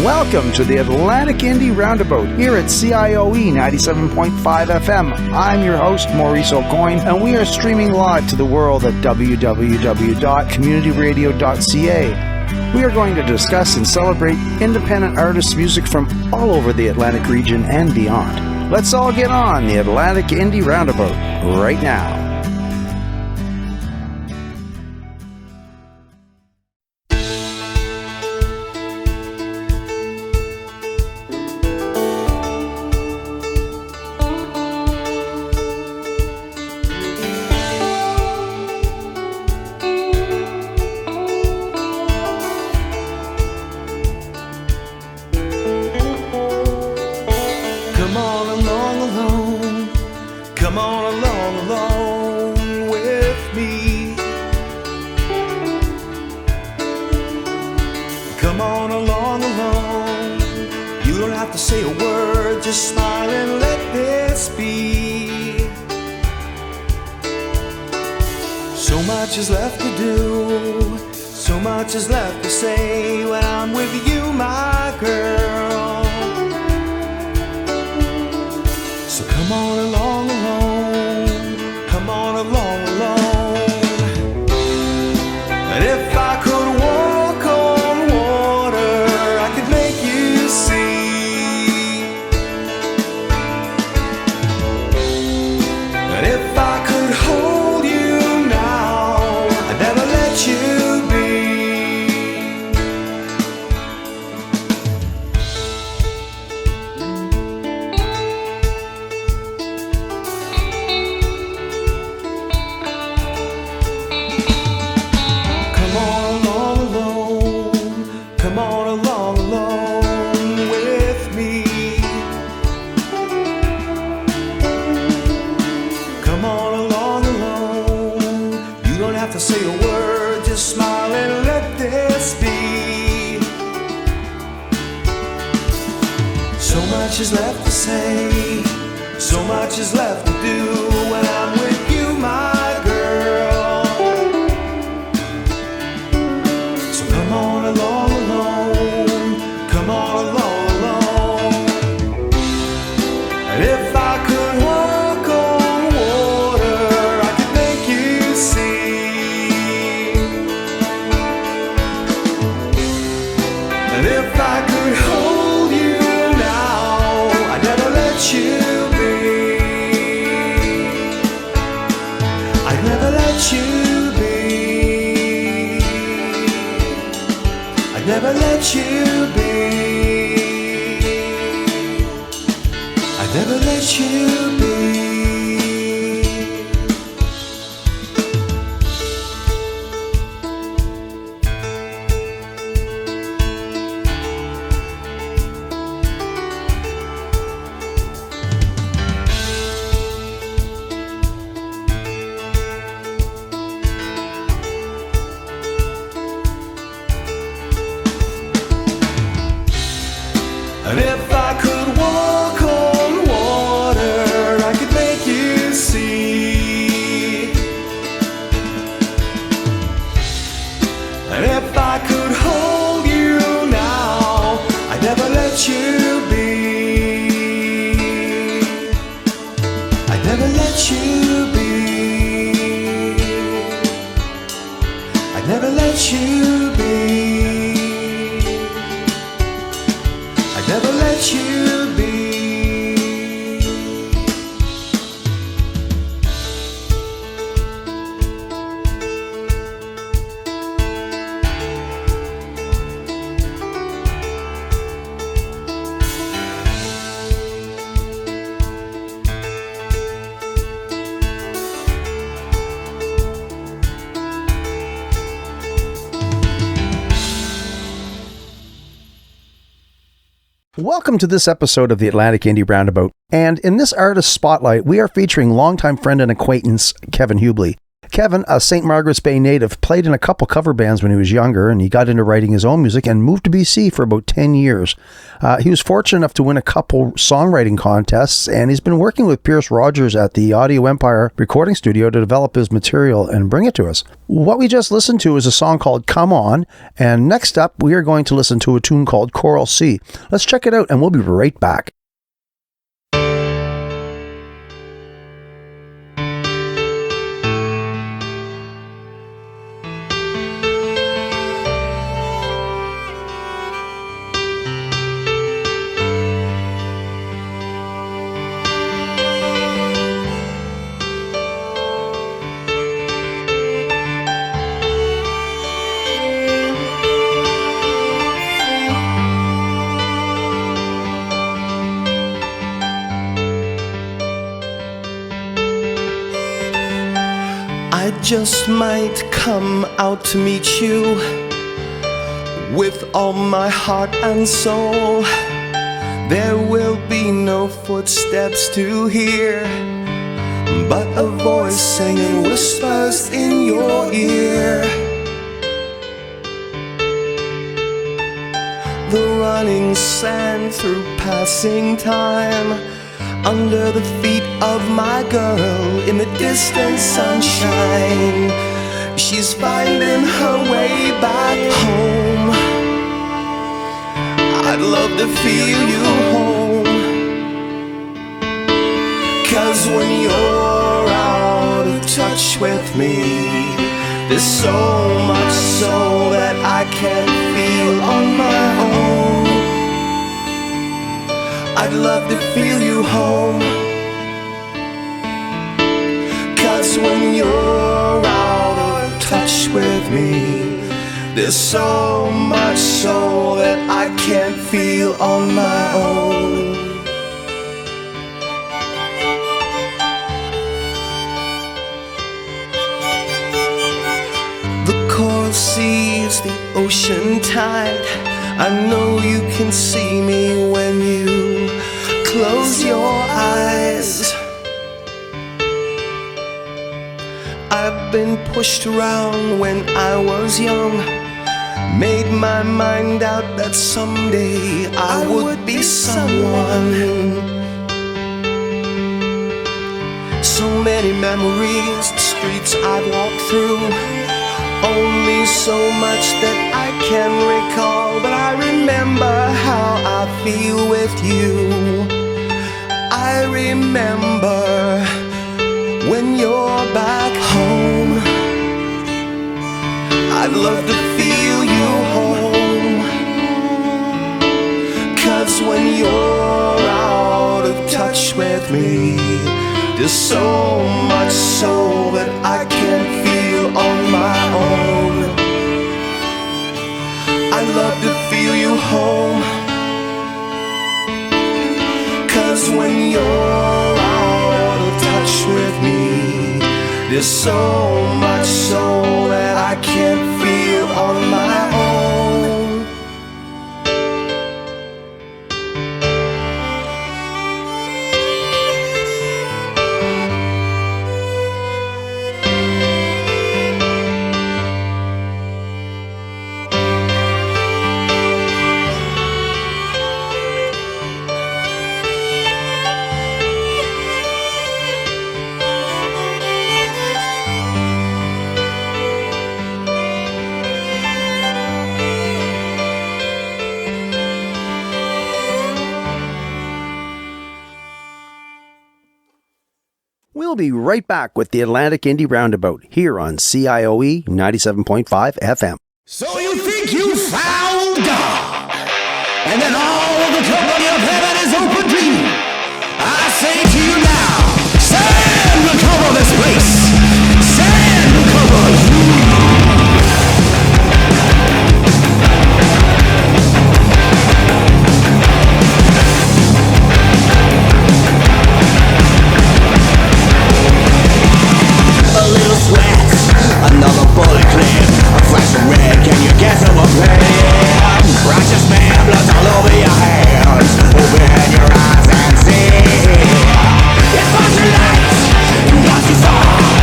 Welcome to the Atlantic Indie Roundabout here at CIOE 97.5 FM. I'm your host, Maurice O'Coin, and we are streaming live to the world at www.communityradio.ca. We are going to discuss and celebrate independent artists' music from all over the Atlantic region and beyond. Let's all get on the Atlantic Indie Roundabout right now. Welcome to this episode of the Atlantic Indie Roundabout, and in this artist spotlight, we are featuring longtime friend and acquaintance Kevin Hubley. Kevin, a St. Margaret's Bay native, played in a couple cover bands when he was younger, and he got into writing his own music and moved to BC for about 10 years. He was fortunate enough to win a couple songwriting contests, and he's been working with Pierce Rogers at the Audio Empire recording studio to develop his material and bring it to us. What we just listened to is a song called Come On, and next up we are going to listen to a tune called Coral Sea. Let's check it out, and we'll be right back. I just might come out to meet you with all my heart and soul. There will be no footsteps to hear, but a voice singing whispers in your ear. The running sand through passing time, under the feet of my girl in the distant sunshine. She's finding her way back home. I'd love to feel you home, 'cause when you're out of touch with me, there's so much so that I can't feel on my own. I'd love to feel you home, 'cause when you're out of touch with me, there's so much so that I can't feel on my own. The coral seas, the ocean tide, I know you can see me when you close your eyes. I've been pushed around when I was young, made my mind out that someday I would be someone. So many memories, the streets I've walked through, only so much that I can recall, but I remember how I feel with you. I remember when you're back home. I'd love to feel you home, 'cause when you're out of touch with me, there's so much so that I can't feel on my own. I'd love to feel you home, 'cause when you're out of touch with me, there's so much so that I can't feel on my own. We'll be right back with the Atlantic Indie Roundabout here on CIOE 97.5 FM. So you think you found God, and then all the company of heaven is open to you. I say to you now, sand will cover this place. Sand will cover you. A little sweat, another bullet clip, a flash of red, can you guess of a plan? Righteous man, blood all over your hands, open your eyes and see. It's what you like, what you saw.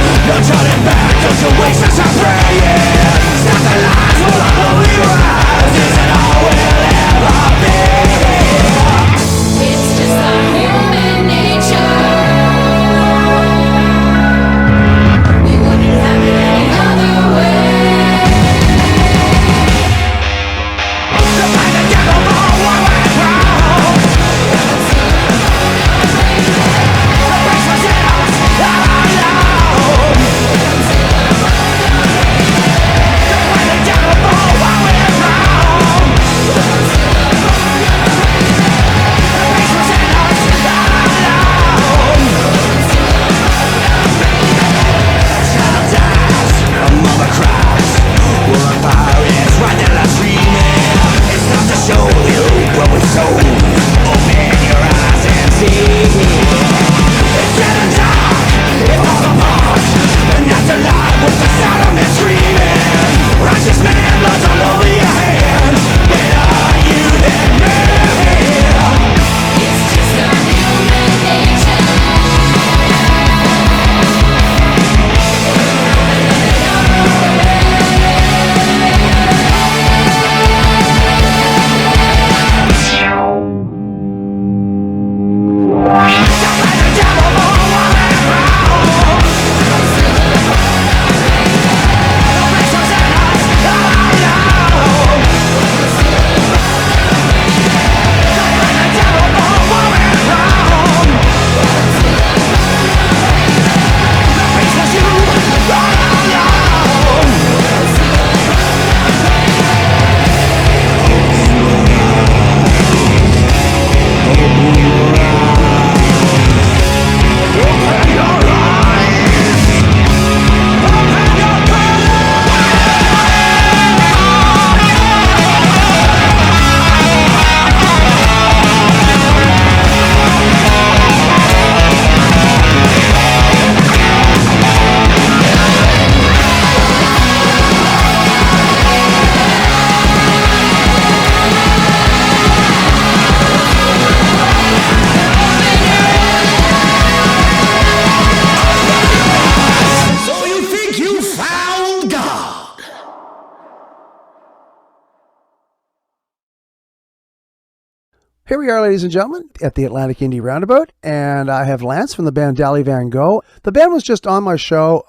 Here we are, ladies and gentlemen, at the Atlantic Indie Roundabout, and I have Lance from the band Dally Van Gogh. The band was just on my show,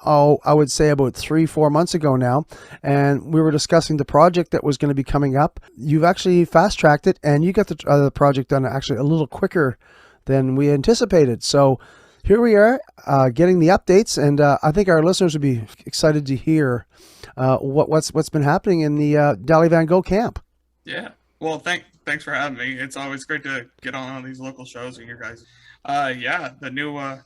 I would say about 3-4 months ago now, and we were discussing the project that was going to be coming up. You've actually fast-tracked it, and you got the project done actually a little quicker than we anticipated. So here we are, getting the updates, and I think our listeners would be excited to hear what's been happening in the Dally Van Gogh camp. Yeah. Well, thanks for having me. It's always great to get on these local shows with you guys. Yeah, the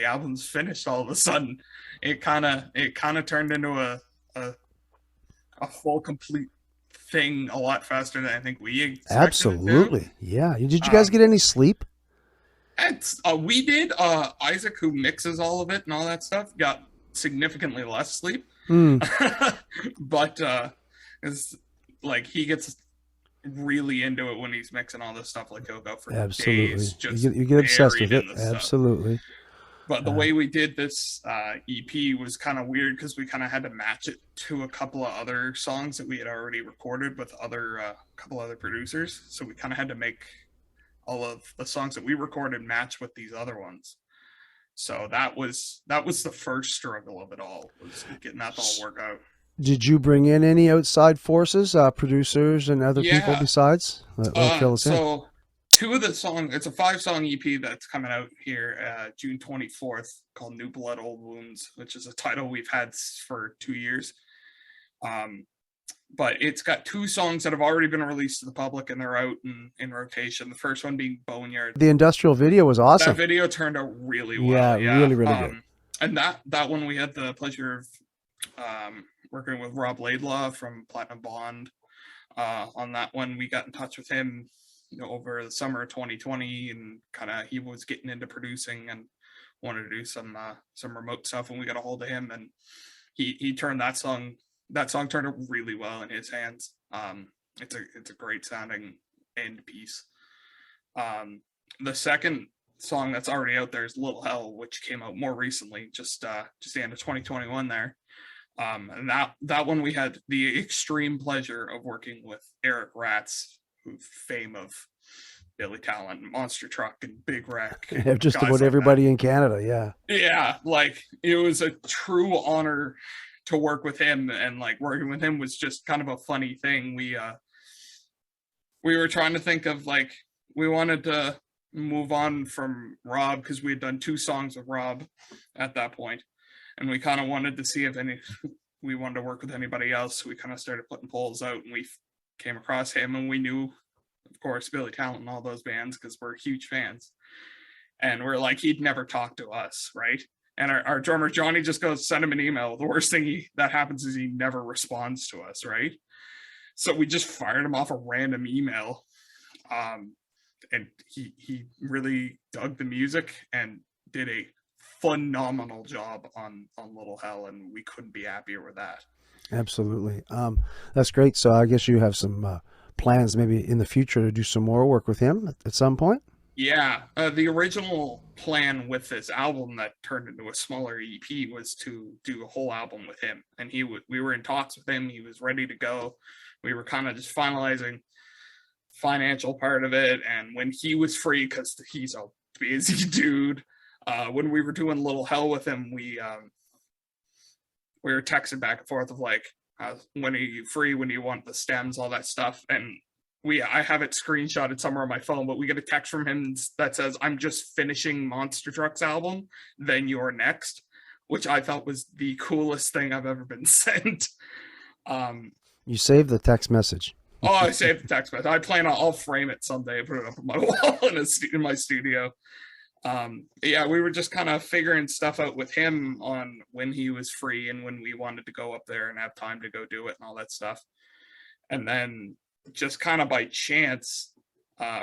album's finished all of a sudden. It kind of turned into a full complete thing a lot faster than I think we expected. Absolutely. Yeah. Did you guys get any sleep? We did. Isaac, who mixes all of it and all that stuff, got significantly less sleep. But it's like he gets really into it when he's mixing all this stuff. Like he'll go for days. Just you get obsessed with it. Absolutely. Stuff. But the way we did this EP was kind of weird because we kind of had to match it to a couple of other songs that we had already recorded with couple other producers. So we kind of had to make all of the songs that we recorded match with these other ones. So that was the first struggle of it all, was getting that to all work out. Did you bring in any outside forces, producers and other people besides? So two of the songs, it's a 5-song EP that's coming out here June 24th called New Blood, Old Wounds, which is a title we've had for 2 years. But it's got 2 songs that have already been released to the public and they're out in rotation. The first one being Boneyard. The industrial video was awesome. That video turned out really well. Yeah, really good. And that one we had the pleasure of working with Rob Laidlaw from Platinum Bond on that one. We got in touch with him, over the summer of 2020, and he was getting into producing and wanted to do some remote stuff, and we got a hold of him, and he turned that song turned out really well in his hands. It's a great sounding end piece. The second song that's already out there is Little Hell, which came out more recently, just the end of 2021 there. And that one we had the extreme pleasure of working with Eric Ratz, who fame of Billy Talent, Monster Truck, and Big Wreck. Just about everybody in Canada, yeah. Yeah, like it was a true honor to work with him, and like working with him was just kind of a funny thing. We were trying to think of, like, we wanted to move on from Rob because we had done 2 songs with Rob at that point. And we kind of wanted to see if we wanted to work with anybody else. So we kind of started putting polls out, and we came across him, and we knew, of course, Billy Talent and all those bands because we're huge fans. And we're like, he'd never talk to us, right? And our drummer, Johnny, just goes, send him an email. The worst thing that happens is he never responds to us, right? So we just fired him off a random email. And he really dug the music and did a phenomenal job on Little Hell, and we couldn't be happier with that. Absolutely. That's great. So I guess you have some plans maybe in the future to do some more work with him at some point? Yeah. The original plan with this album that turned into a smaller EP was to do a whole album with him, and we were in talks with him. He was ready to go. We were kind of just finalizing financial part of it, and when he was free, because he's a busy dude, when we were doing Little Hell with him, we were texting back and forth of like, when are you free, when do you want the stems, all that stuff. And I have it screenshotted somewhere on my phone, but we get a text from him that says, I'm just finishing Monster Truck's album, then you're next, which I thought was the coolest thing I've ever been sent. You saved the text message. Oh, I saved the text message. I'll frame it someday and put it up on my wall in my studio. Yeah, we were just kind of figuring stuff out with him on when he was free and when we wanted to go up there and have time to go do it and all that stuff. And then just kind of by chance,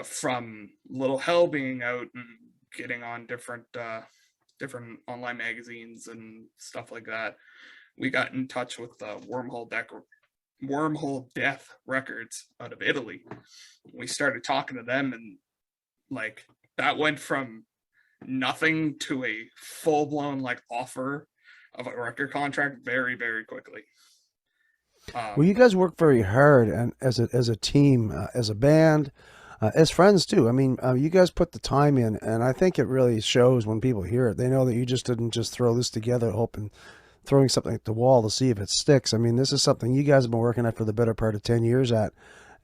from Little Hell being out and getting on different online magazines and stuff like that, we got in touch with Wormhole Death Records out of Italy. We started talking to them, and like that went from nothing to a full-blown like offer of a record contract very, very quickly. Well, you guys work very hard, and as a team, as a band, as friends too. I mean, you guys put the time in, and I think it really shows when people hear it. They know that you just didn't just throw this together, hoping throwing something at the wall to see if it sticks. I mean, this is something you guys have been working at for the better part of 10 years at.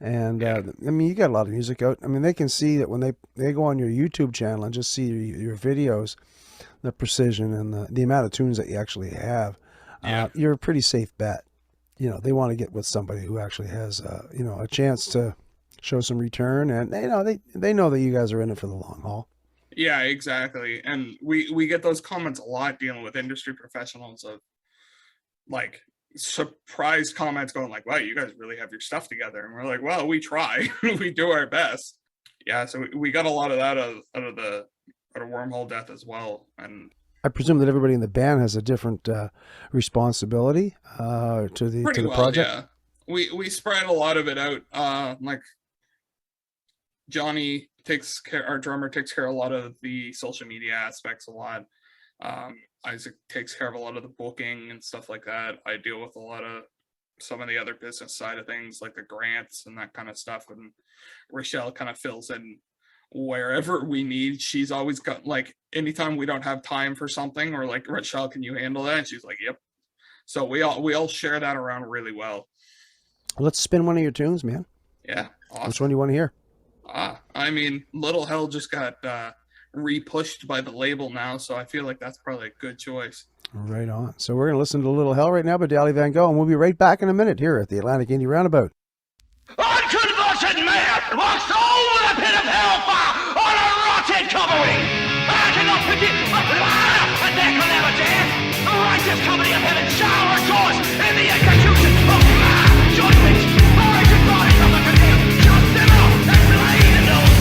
And I mean, you got a lot of music out. I mean, they can see that when they go on your YouTube channel and just see your videos, the precision and the amount of tunes that you actually have. You're a pretty safe bet. You know, they want to get with somebody who actually has, you know, a chance to show some return, and they know that you guys are in it for the long haul. Yeah, exactly. And we get those comments a lot dealing with industry professionals of like surprised comments going like, wow, you guys really have your stuff together. And we're like, well, we try. We do our best. Yeah, so we got a lot of that out of Wormhole Death as well. And I presume that everybody in the band has a different responsibility to the project. Yeah. We spread a lot of it out. Like Johnny our drummer takes care of a lot of the social media aspects a lot. Isaac takes care of a lot of the booking and stuff like that. I deal with some of the other business side of things, like the grants and that kind of stuff. And Rochelle kind of fills in wherever we need. She's always got, like, anytime we don't have time for something, or like, Rochelle, can you handle that? And she's like, yep. So we all share that around really well. Let's spin one of your tunes, man. Yeah. Awesome. Which one do you want to hear? I mean, Little Hell just got repushed by the label now, so I feel like that's probably a good choice. Right on. So we're going to listen to Little Hell right now by Dally Van Gogh, and we'll be right back in a minute here at the Atlantic Indie Roundabout. Unconverted man walks over the pit of hellfire on a rotted covering. I cannot forgive a death will never dare. The righteous company of heaven shall rejoice in the execution of my judgment. The righteous bodies of the condemned shall simmer and blade in those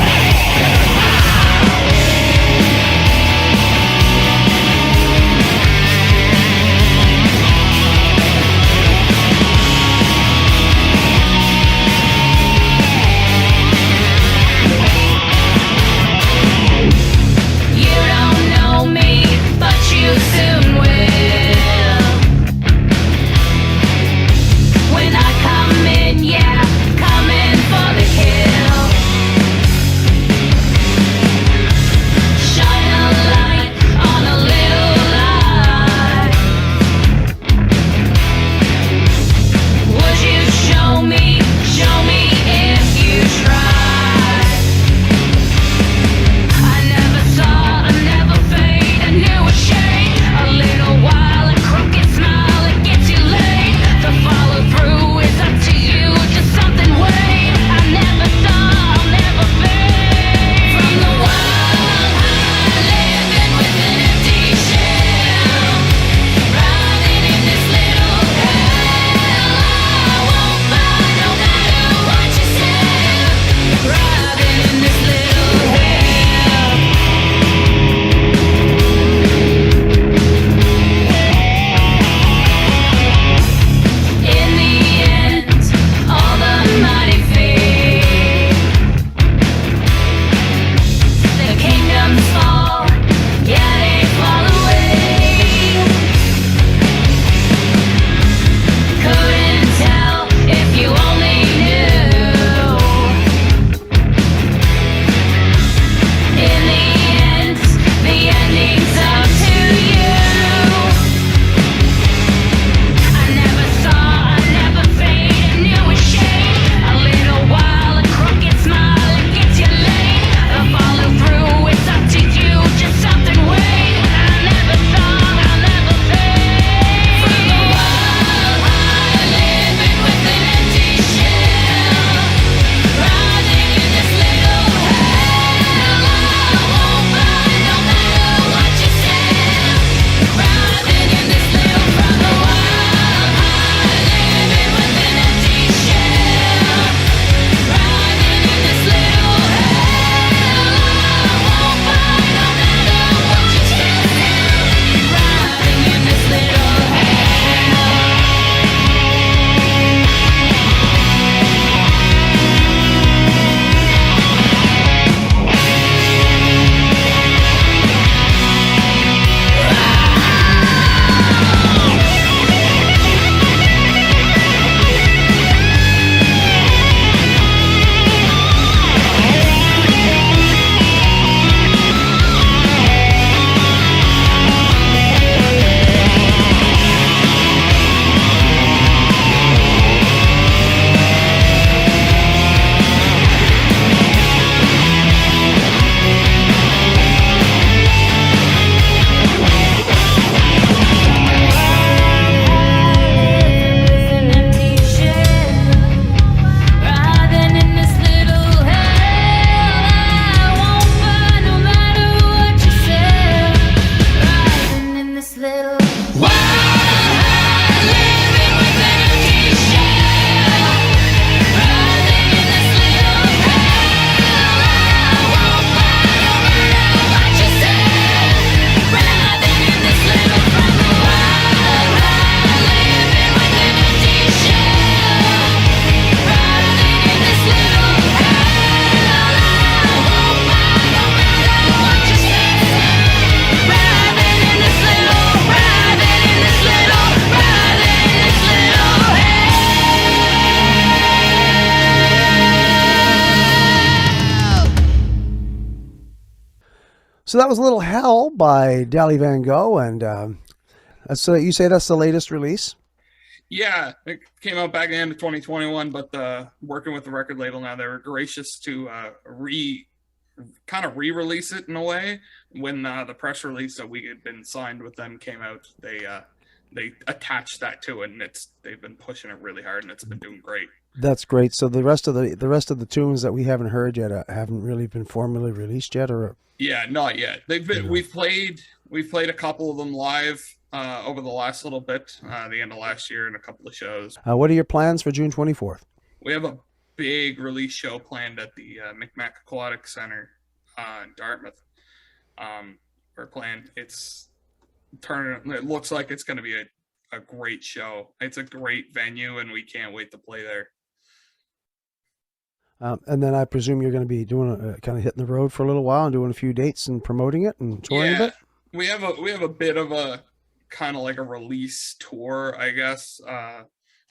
So that was Little Hell by Dally Van Gogh, and so you say that's the latest release? Yeah, it came out back in the end of 2021, but working with the record label now, they were gracious to re-release it in a way. When the press release that we had been signed with them came out, they attached that to it, and they've been pushing it really hard, and it's been doing great. That's great. So the rest of the tunes that we haven't heard yet haven't really been formally released yet, or? Yeah, not yet. They've been. We've played a couple of them live over the last little bit, the end of last year, and a couple of shows. What are your plans for June 24th? We have a big release show planned at the Micmac Aquatic Center in Dartmouth. We're playing. It looks like it's going to be a great show. It's a great venue, and we can't wait to play there. And then I presume you're going to be doing kind of hitting the road for a little while and doing a few dates and promoting it and touring a bit. We have a bit of a kind of like a release tour, I guess.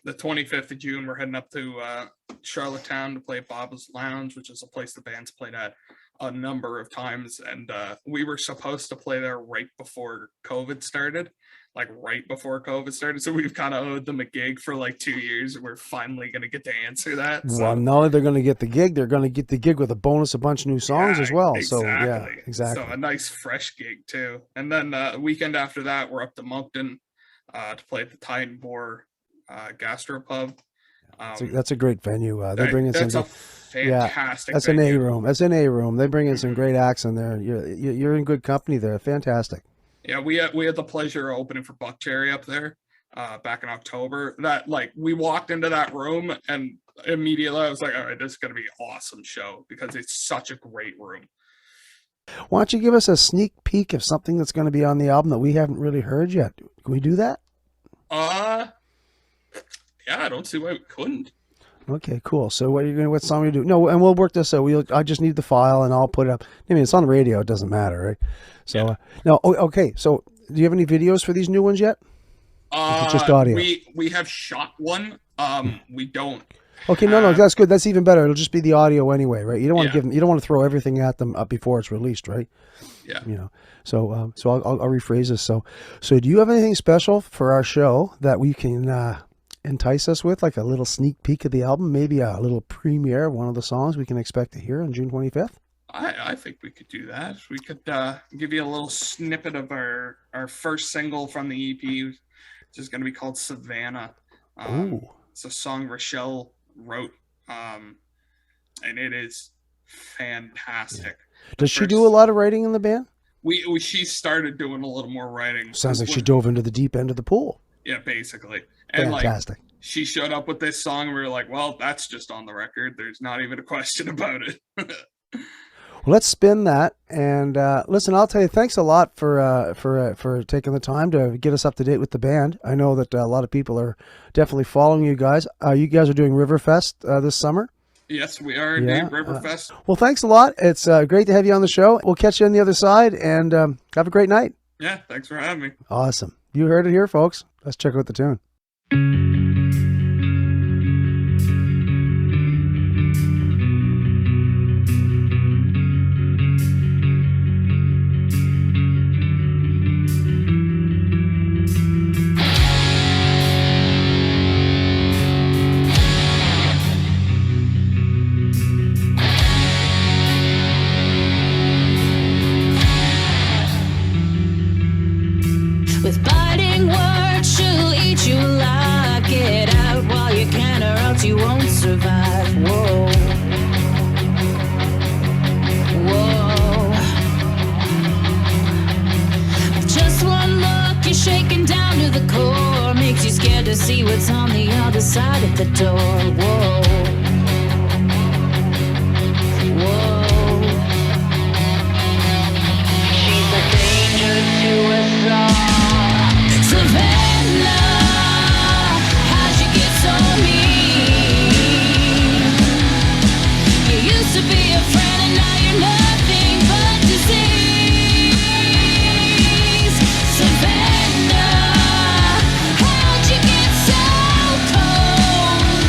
The 25th of June, we're heading up to Charlottetown to play Bob's Lounge, which is a place the band's played at a number of times, and we were supposed to play there right before COVID started. So we've kind of owed them a gig for like 2 years, and we're finally going to get to answer that. So. Well, not only they're going to get the gig, they're going to get the gig with a bonus, a bunch of new songs as well. Exactly. So yeah, exactly. So a nice fresh gig too. And then the weekend after that, we're up to Moncton to play at the Titan Boar Gastropub. That's a great venue. They bring in some fantastic. That's venue. an A room. That's an A room. They bring in some great acts in there. You're in good company there. Fantastic. Yeah, we had the pleasure of opening for Buck Cherry up there back in October. That we walked into that room and immediately I was like, all right, this is going to be an awesome show because it's such a great room. Why don't you give us a sneak peek of something that's going to be on the album that we haven't really heard yet? Can we do that? Yeah, I don't see why we couldn't. Okay, cool. So what song we do? No, and we'll work this out. I just need the file and I'll put it up. I mean, it's on the radio. It doesn't matter, right? So, okay. So do you have any videos for these new ones yet? Just audio. We have shot one. We don't. Okay, no, that's good. That's even better. It'll just be the audio anyway, right? You don't want to you don't want to throw everything at them up before it's released, right? Yeah. So I'll rephrase this. So do you have anything special for our show that we can entice us with, like a little sneak peek of the album, maybe a little premiere of one of the songs we can expect to hear on June 25th? I think we could do that. We could give you a little snippet of our first single from the EP, which is going to be called Savannah. It's a song Rochelle wrote, and it is fantastic. Does she do a lot of writing in the band? She started doing a little more writing. Sounds like she dove into the deep end of the pool. Yeah, basically. And fantastic. She showed up with this song, and we were like, well, that's just on the record. There's not even a question about it. Well, let's spin that. And listen, I'll tell you, thanks a lot for taking the time to get us up to date with the band. I know that a lot of people are definitely following you guys. You guys are doing Riverfest this summer? Yes, we are indeed, Riverfest. Well, thanks a lot. It's great to have you on the show. We'll catch you on the other side, and have a great night. Yeah, thanks for having me. Awesome. You heard it here, folks. Let's check out the tune. With biting words, she'll eat you alive. Get out while you can, or else you won't survive. Whoa, whoa. Just one look, you're shaken down to the core. Makes you scared to see what's on the other side of the door. Whoa, whoa. She's a danger to us all. Savannah, how'd you get so mean? You used to be a friend and now you're nothing but disease. Savannah, how'd you get so cold?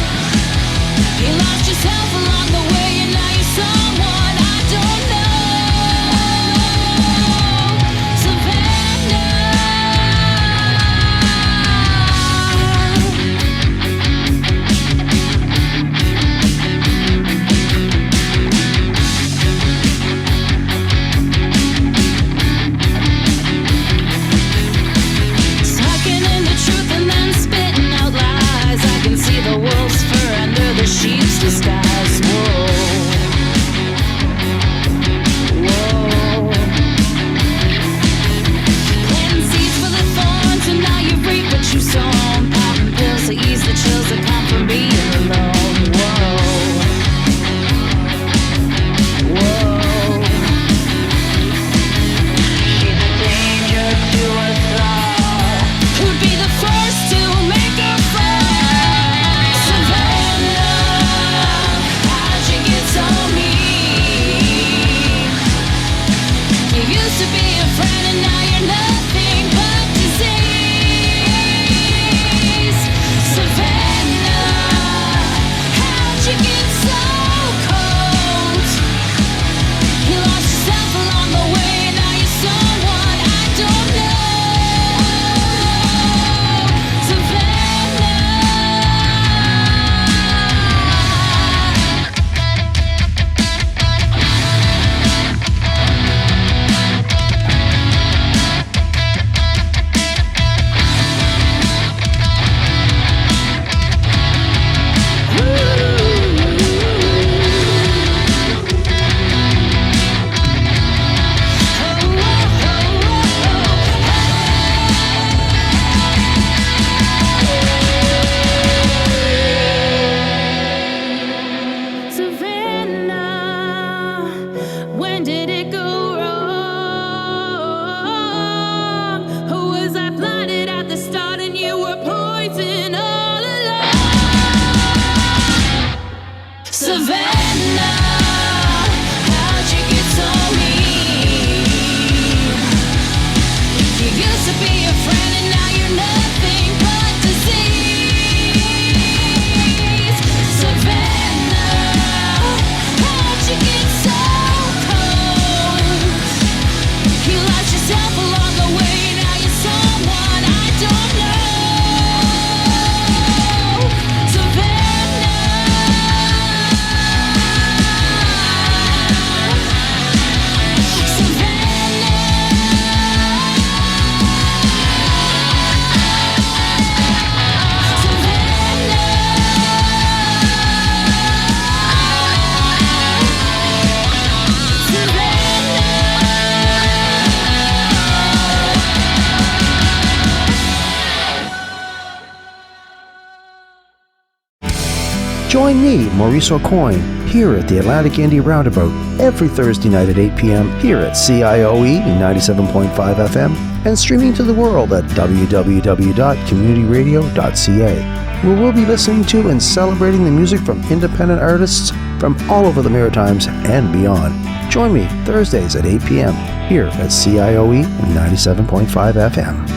Join me, Maurice O'Coin, here at the Atlantic Indie Roundabout every Thursday night at 8 p.m. here at CIOE 97.5 FM and streaming to the world at www.communityradio.ca, where we'll be listening to and celebrating the music from independent artists from all over the Maritimes and beyond. Join me Thursdays at 8 p.m. here at CIOE 97.5 FM.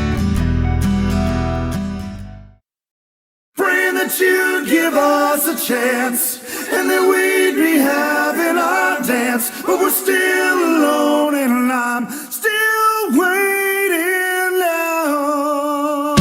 Praying that you'd give us a chance and that we'd be having our dance, but we're still alone and I'm still waiting now.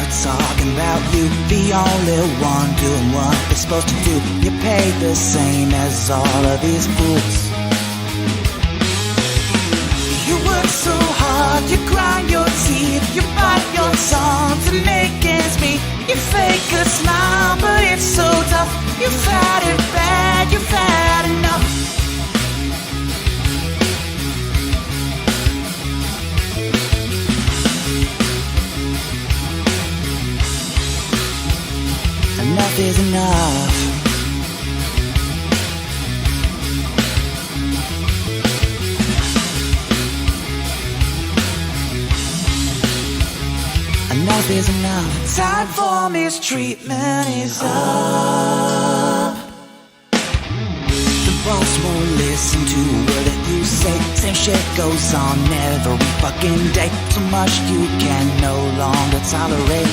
talking about you, the only one doing what they're supposed to do. You pay the same as all of these fools. You work so hard, you grind your teeth, you bite your tongue to make ends meet. You fake a smile, but it's so tough. You've had it bad, you've had enough. Enough is enough. Enough is enough. Time for mistreatment is up. The boss won't listen to a word that you say. Same shit goes on every fucking day. So much you can no longer tolerate.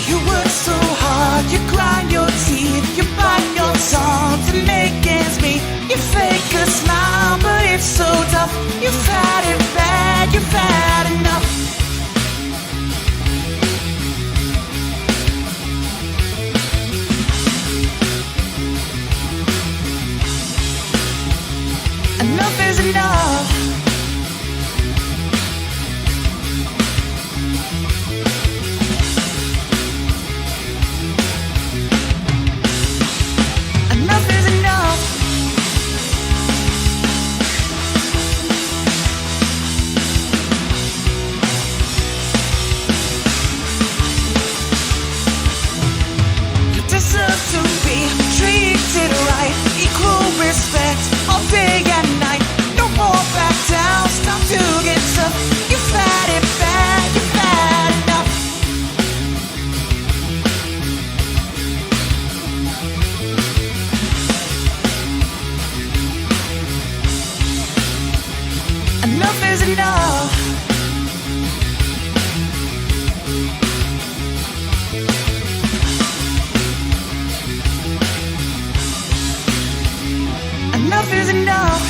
You work so hard, you grind your teeth, you bite your tongue to make ends meet. You fake a smile, but it's so tough. You've had it bad, you've had enough. Enough is enough. Enough is enough. You deserve to be treated right. Equal respect all day and night. No more back down, stop to get tough. You've had it bad, you've had enough. Enough is enough. Enough is enough.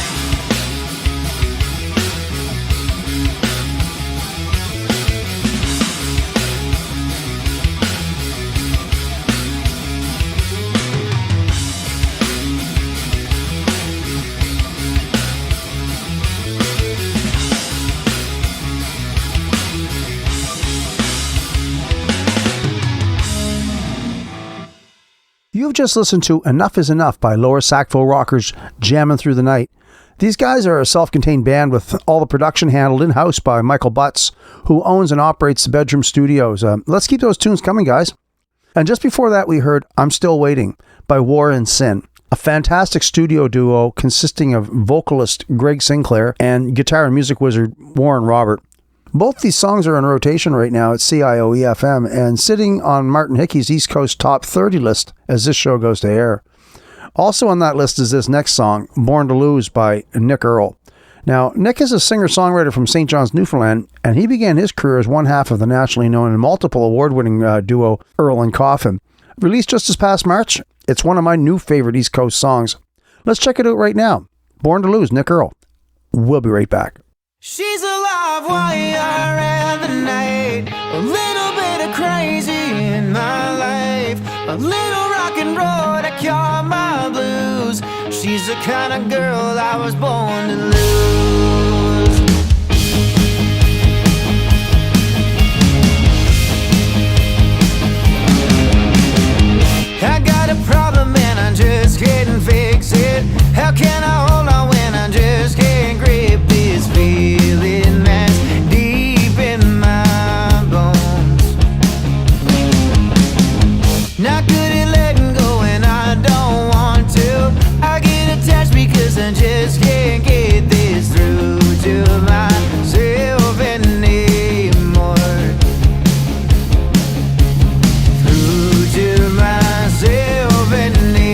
You've just listened to Enough is Enough by Lower Sackville Rockers jamming through the night. These guys are a self-contained band with all the production handled in-house by Michael Butts, who owns and operates the Bedroom Studios. Let's keep those tunes coming, guys. And just before that, we heard I'm Still Waiting by War and Sin, a fantastic studio duo consisting of vocalist Greg Sinclair and guitar and music wizard Warren Robert. Both these songs are in rotation right now at CIOE-FM and sitting on Martin Hickey's East Coast Top 30 list as this show goes to air. Also on that list is this next song, Born to Lose by Nick Earl. Now, Nick is a singer-songwriter from St. John's, Newfoundland, and he began his career as one half of the nationally known and multiple award-winning duo Earl and Coffin. Released just this past March, it's one of my new favorite East Coast songs. Let's check it out right now. Born to Lose, Nick Earl. We'll be right back. She's a live wire in the night. A little bit of crazy in my life. A little rock and roll to cure my blues. She's the kind of girl I was born to lose. I got a problem and I just can't fix it. How can I hold on when I just can't grip this feeling that's deep in my bones? Not good at letting go and I don't want to. I get attached because I just can't get this through to myself anymore. Through to myself anymore.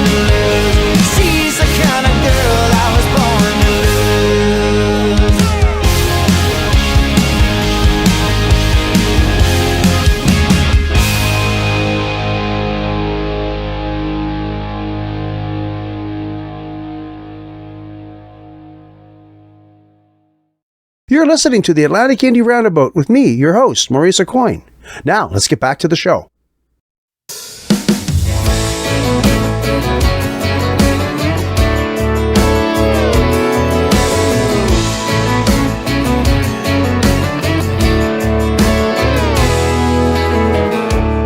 to love. She's the kind of girl I was born to love. You're listening to the Atlantic Indie Roundabout with me, your host, Maurice Coyne. Now, let's get back to the show.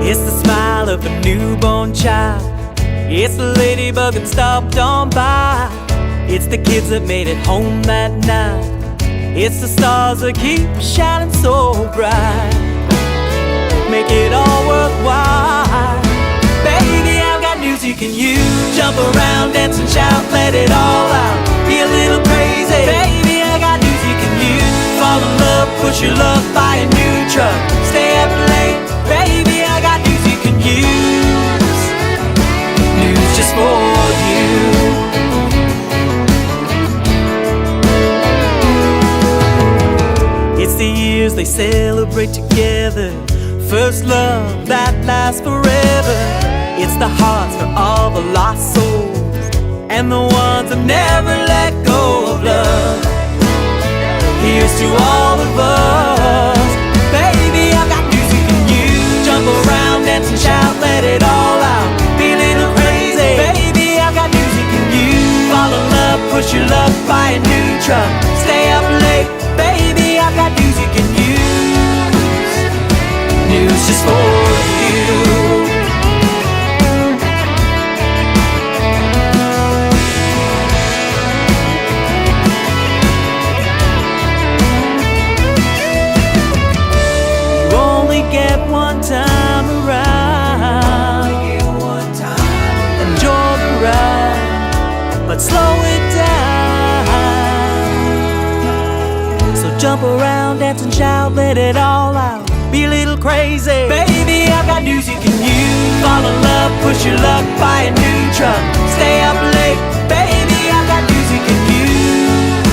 It's the smile of a newborn child. It's the ladybug that stopped on by. It's the kids that made it home that night. It's the stars that keep shining so bright. Make it all worthwhile. Baby, I've got news you can use. Jump around, dance and shout, let it all out. Be a little crazy. Baby, I got news you can use. Fall in love, push your luck, buy a new truck. Stay up late. Baby, I got news you can use. News just for you. It's the years they celebrate together. First love that lasts forever. It's the hearts for all the lost souls and the ones that never let go of love. Here's to all of us. Baby, I've got news you can use. Jump around, dance and shout, let it all out. Be a little crazy. Baby, I've got news you can use. Fall in love, push your luck, buy a new truck. Stay up late. Baby, I've got news you can use. News just for you. You only get one time around. Enjoy the ride, but slow it down. Jump around, dance and shout, let it all out. Be a little crazy. Baby, I've got news you can use. Fall in love, push your luck, buy a new truck. Stay up late. Baby, I've got news you can use.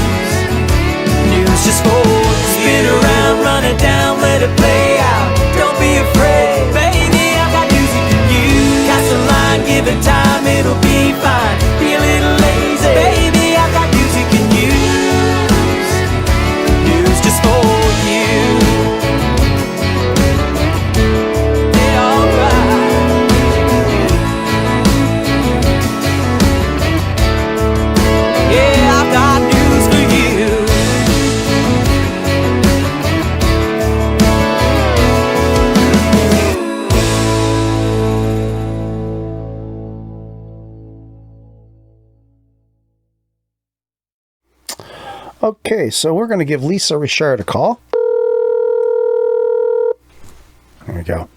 News just for you. Spin around, run it down, let it play out. Don't be afraid. Baby, I've got news you can use. Cast a line, give it time, it'll be fine. Be a little lazy. Baby, I've got news you can use. Just for you. Yeah, alright. Yeah, I've got news for you. Okay, so we're going to give Lisa Richard a call. There we go.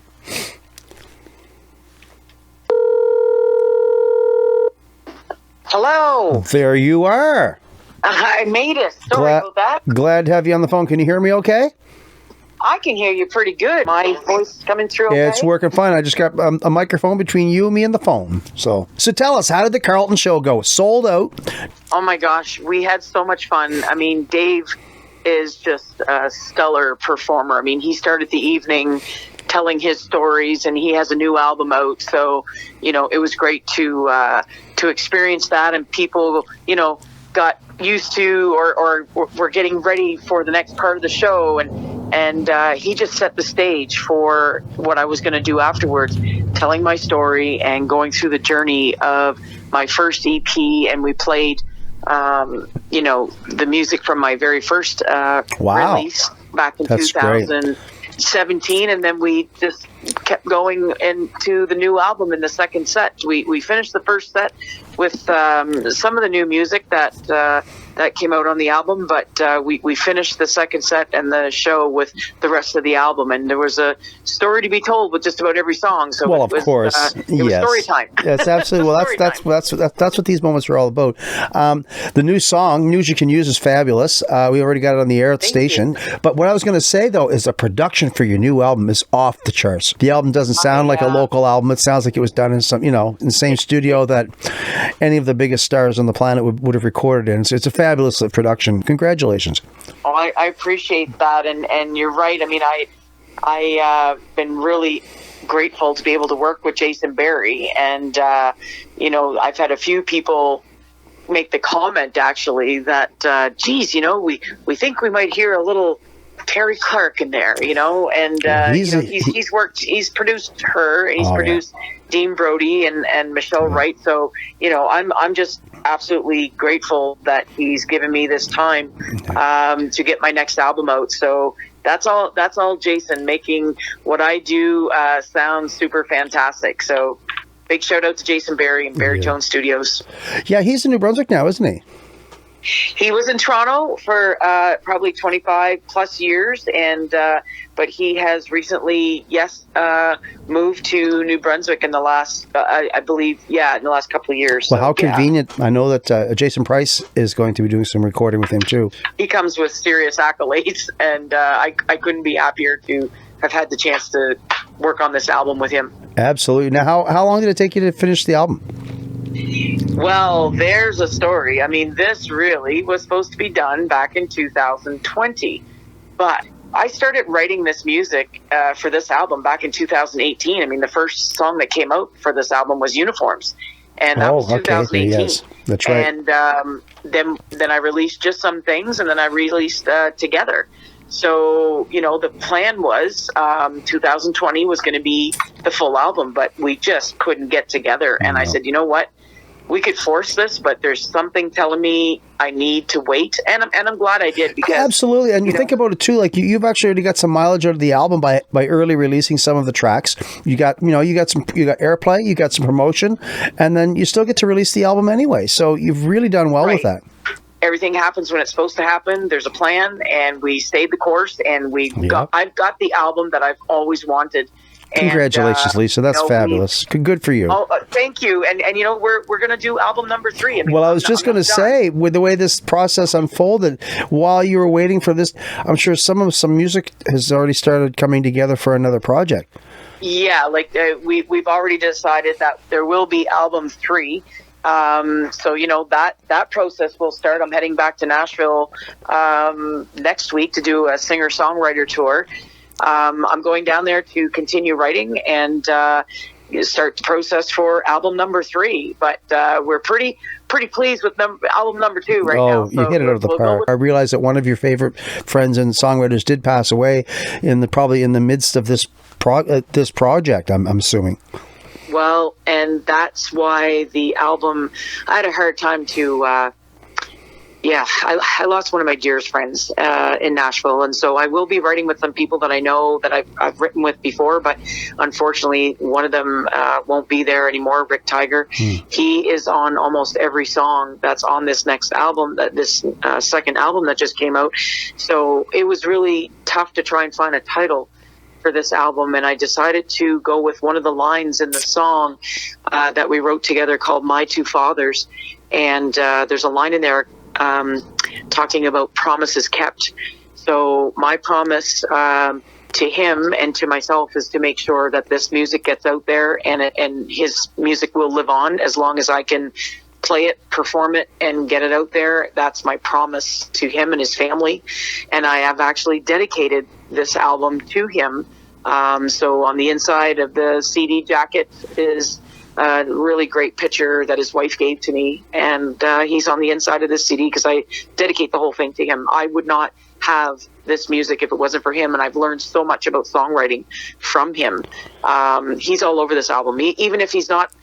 Hello. There you are. I made it. Sorry about that. Glad to have you on the phone. Can you hear me okay? I can hear you pretty good. My voice is coming through okay? Yeah, it's working fine. I just got a microphone between you and me and the phone. So tell us, how did the Carlton show go? Sold out? Oh my gosh, we had so much fun. I mean, Dave is just a stellar performer. I mean, he started the evening telling his stories, and he has a new album out. So, it was great to experience that, and people, got used to or were getting ready for the next part of the show, and he just set the stage for what I was going to do afterwards, telling my story and going through the journey of my first EP. And we played the music from my very first release back in 2017, and then we just kept going into the new album in the second set. We finished the first set with some of the new music that came out on the album, but we finished the second set and the show with the rest of the album, and there was a story to be told with just about every song. So well, of course, it was story time. Yes, absolutely. Well, that's what these moments are all about. The new song, News You Can Use, is fabulous. We already got it on the air at the station. But what I was going to say though is the production for your new album is off the charts. The album doesn't sound like a local album. It sounds like it was done in some, in the same studio that any of the biggest stars on the planet would have recorded in. It's a fabulous production. Congratulations. Oh, I appreciate that, and you're right. I mean, I been really grateful to be able to work with Jason Barry, and I've had a few people make the comment actually that geez, we think we might hear a little Terry Clark in there, and he's produced her, he's produced Dean Brody and Michelle Wright, so I'm just absolutely grateful that he's given me this time to get my next album out. So that's all Jason, making what I do sound super fantastic. So big shout out to Jason Barry and Barry Jones Studios. Yeah, he's in New Brunswick now, isn't he? He was in Toronto for probably 25 plus years, and but he has recently, moved to New Brunswick in the last, I believe, in the last couple of years. Well, how convenient. I know that Jason Price is going to be doing some recording with him too. He comes with serious accolades, and I couldn't be happier to have had the chance to work on this album with him. Absolutely. Now, how long did it take you to finish the album? Well, there's a story. I mean, this really was supposed to be done back in 2020, but I started writing this music for this album back in 2018. I mean, the first song that came out for this album was Uniforms, and that was 2018. Yes, that's right. And then I released just some things, and then I released Together. So, the plan was 2020 was going to be the full album, but we just couldn't get together. And I said, you know what? We could force this, but there's something telling me I need to wait. And I'm glad I did, because absolutely. And you think about it too, like you've actually already got some mileage out of the album by early releasing some of the tracks. You got airplay, you got some promotion, and then you still get to release the album anyway. So you've really done well with that. Everything happens when it's supposed to happen. There's a plan, and we stayed the course, and I've got the album that I've always wanted. Congratulations, Lisa. That's fabulous. Good for you. Oh, thank you. And we're going to do album number 3. I mean, well, I was just going to say, with the way this process unfolded, while you were waiting for this, I'm sure some music has already started coming together for another project. Yeah, we've already decided that there will be album 3. So that process will start. I'm heading back to Nashville next week to do a singer-songwriter tour. I'm going down there to continue writing and start the process for album number 3. But we're pretty pleased with album number 2 right now. Oh, you hit it out of the park. I realize that one of your favorite friends and songwriters did pass away probably in the midst of this project. I'm assuming. Well, and that's why the album, I had a hard time to, I lost one of my dearest friends in Nashville. And so I will be writing with some people that I know that I've written with before, but unfortunately one of them won't be there anymore, Rick Tiger. He is on almost every song that's on this next album, this second album that just came out. So it was really tough to try and find a title for this album, and I decided to go with one of the lines in the song that we wrote together called My Two Fathers. And there's a line in there talking about promises kept. So my promise to him and to myself is to make sure that this music gets out there, and his music will live on as long as I can play it, perform it, and get it out there. That's my promise to him and his family. And I have actually dedicated this album to him. So on the inside of the CD jacket is a really great picture that his wife gave to me. And he's on the inside of this CD because I dedicate the whole thing to him. I would not have this music if it wasn't for him. And I've learned so much about songwriting from him. He's all over this album. Even if he's not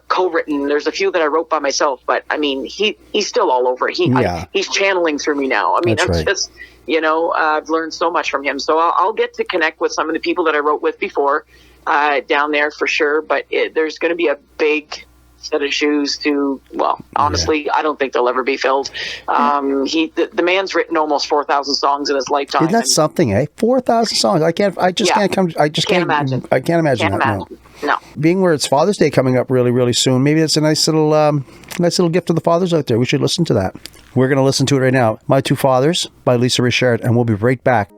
co-written, there's a few that I wrote by myself, but I mean, he's still all over it. He's channeling through me now. I mean, I've learned so much from him. So I'll get to connect with some of the people that I wrote with before down there for sure. But there's going to be a big set of shoes to, honestly, I don't think they'll ever be filled. The man's written almost 4,000 songs in his lifetime. Isn't that something, eh? 4,000 songs. I can't imagine that. No. Being where it's Father's Day coming up really, really soon, maybe that's a nice little gift to the fathers out there. We should listen to that. We're going to listen to it right now. My Two Fathers by Lisa Richard, and we'll be right back.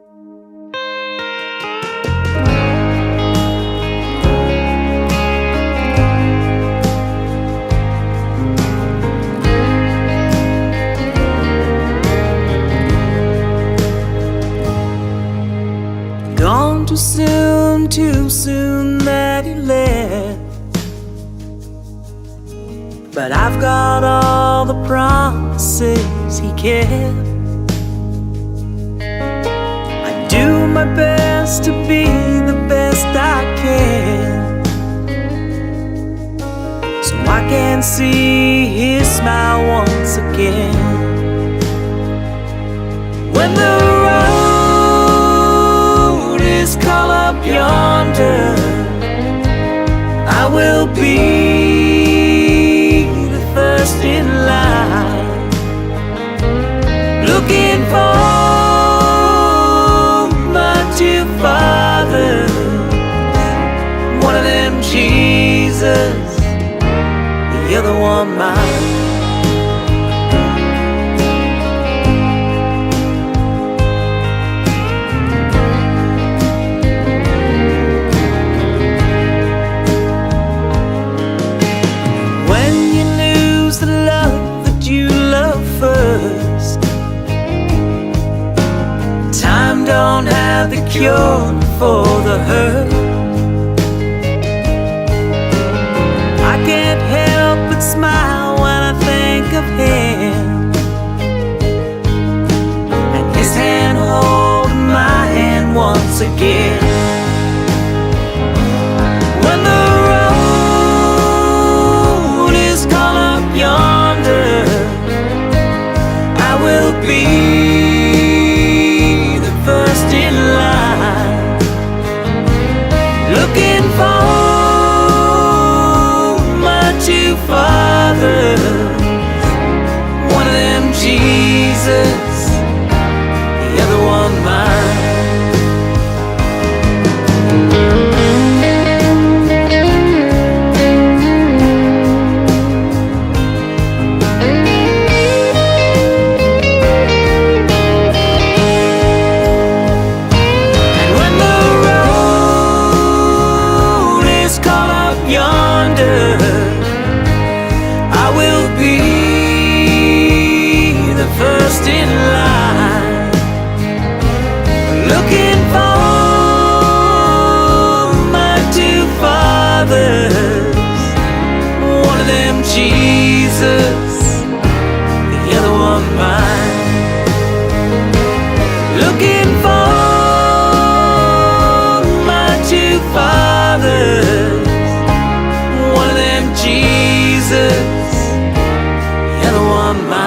but I've got all the promises he kept. I do my best to be the best I can, so I can see his smile once again. When the road is called up yonder, I will be the first in line, looking for my two fathers, one of them Jesus, the other one mine. First, time don't have the cure for the hurt. I can't help but smile when I think of him, and his hand holding my hand once again. When the road is called up yonder, I will be the first in line, looking for my two fathers, one of them Jesus, the other one mine. First in line, looking for my two fathers, one of them Jesus, the other one mine. Looking for my two fathers, one of them Jesus, the other one mine.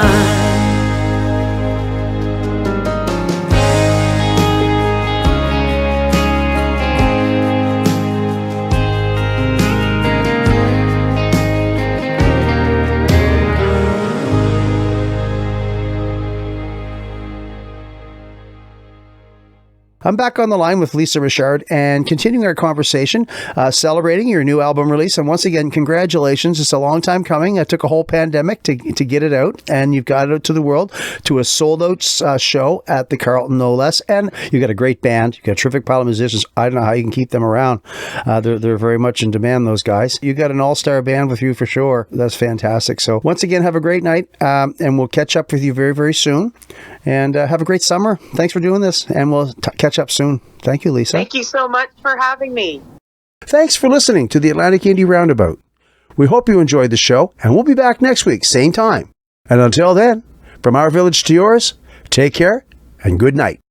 I'm back on the line with Lisa Richard and continuing our conversation, celebrating your new album release. And once again, congratulations. It's a long time coming. It took a whole pandemic to get it out, and you've got it out to the world, to a sold-out show at the Carlton, no less. And you got a great band. You got a terrific pile of musicians. I don't know how you can keep them around. They're very much in demand, those guys. You got an all-star band with you for sure. That's fantastic. So once again, have a great night, and we'll catch up with you very, very soon. And have a great summer. Thanks for doing this, and we'll catch up soon. Thank you, Lisa. Thank you so much for having me. Thanks for listening to the Atlantic Indie Roundabout. We hope you enjoyed the show, and we'll be back next week, same time. And until then, from our village to yours, take care and good night.